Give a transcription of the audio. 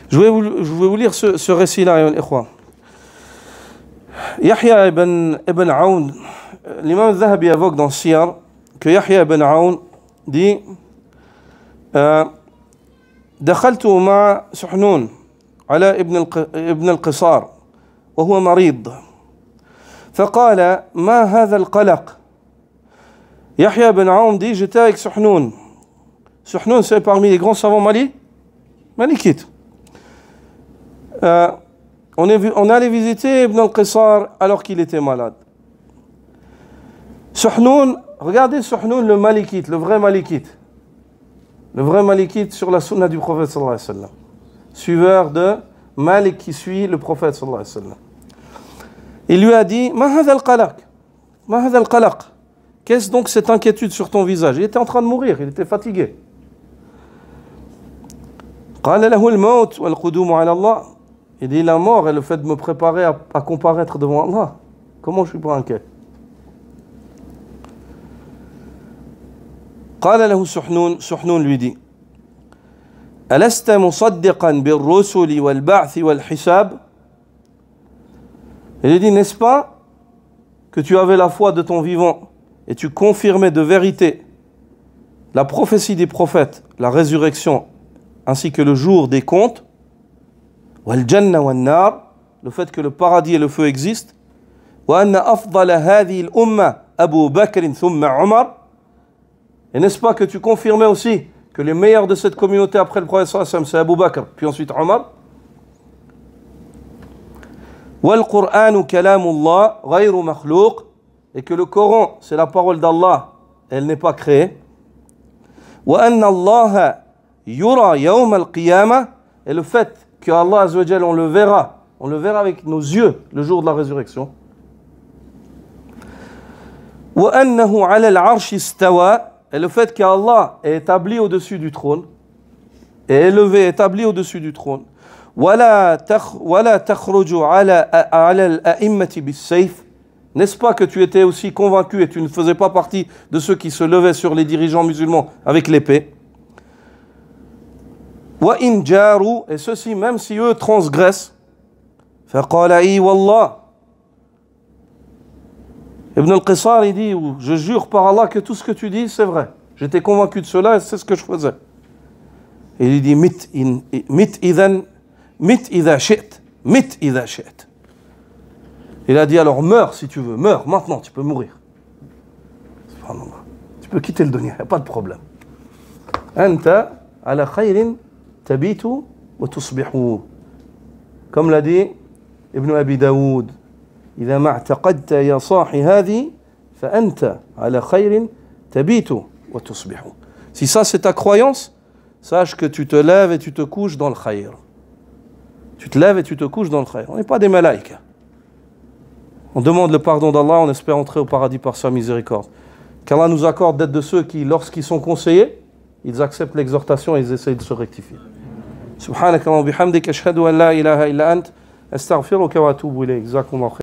Je vais vous lire ce récit-là, ya al-ikhwa. Yahya ibn Aoun, l'imam al-Zahabi évoque dans Siyar que Yahya ibn Aoun dit دخلت مع سحنون على ابن القصار وهو مريض فقال ما هذا القلق. Yahya ibn Aoun dit j'étais avec Suhnoun. Suhnoun, c'est parmi les grands savants malikites. On allait visiter Ibn al-Qisar alors qu'il était malade. Suhnoun, regardez Suhnoun le malikite, le vrai malikite. Le vrai malikite sur la sunna du prophète sallallahu alayhi wa sallam. Suiveur de Malik qui suit le prophète sallallahu alayhi wa sallam. Il lui a dit Ma hadha al-qalaq? Ma hadha al-qalaq? Qu'est-ce donc cette inquiétude sur ton visage? Il était en train de mourir, il était fatigué. قال له الموت والقدوم على الله. Il dit la mort et le fait de me préparer à comparaître devant Allah. Comment je suis pas inquiet? قال له سحنون lui dit ألست مصدقا بالرسل والبعث والحساب. Il dit n'est-ce pas que tu avais la foi de ton vivant et tu confirmais de vérité la prophétie des prophètes, la résurrection ainsi que le jour des comptes, والجنة والنار, le fait que le paradis et le feu existent, وأن أفضل هذه الأمة أبو بكر ثم عمر. Et n'est-ce pas que tu confirmais aussi que les meilleurs de cette communauté après le prophète sallallahu alayhi wa sallam, c'est Abu Bakr, puis ensuite Omar. وَالْقُرْآنُ كَلَامُ اللَّهِ غَيْرُ مَخْلُوقٍ. Et que le Coran, c'est la parole d'Allah, elle n'est pas créée. وَأَنَّ اللَّهَ يُرَى يَوْمَ الْقِيَامَةِ. Et le fait que Allah Azza wa Jal, on le verra avec nos yeux le jour de la résurrection. وَأَنَّهُ عَلَى الْعَرْشِ اسْتَوَى. Et le fait qu'Allah est établi au-dessus du trône, est élevé, établi au-dessus du trône. وَلَا تَخْرُجُ عَلَى الْأَئِمَّةِ بِالسَّيْفِ. N'est-ce pas que tu étais aussi convaincu et tu ne faisais pas partie de ceux qui se levaient sur les dirigeants musulmans avec l'épée. وَإِنْ جَارُوا. Et ceux-ci, même si eux transgressent. فَقَالَ إِي وَاللَّهِ. Ibn al-Qisar, il dit, je jure par Allah que tout ce que tu dis, c'est vrai. J'étais convaincu de cela et c'est ce que je faisais. Et il dit, mit idha shi't. Il a dit, alors meurs si tu veux, meurs maintenant, tu peux mourir. Subhanallah. Tu peux quitter le dunya, il n'y a pas de problème. Anta ala khayrin tabitu wa tusbihu. Comme l'a dit Ibn Abi Daoud. إذا ما اعتقدت يا صاحي هذه فأنت على خير تبيت وتصبح. Si ça c'est ta croyance, sache que tu te lèves et tu te couches dans le khayr. Tu te lèves et tu te couches dans le khayr. On n'est pas des malaïkas. On demande le pardon d'Allah, on espère entrer au paradis par sa miséricorde. Qu'Allah nous accorde d'être de ceux qui, lorsqu'ils sont conseillés, ils acceptent l'exhortation et ils essayent de se rectifier. Subhanaka wa bihamdika ashhadu an la ilaha illa ant astaghfiruka wa atubu ilayk. Jazakumullahu khayran.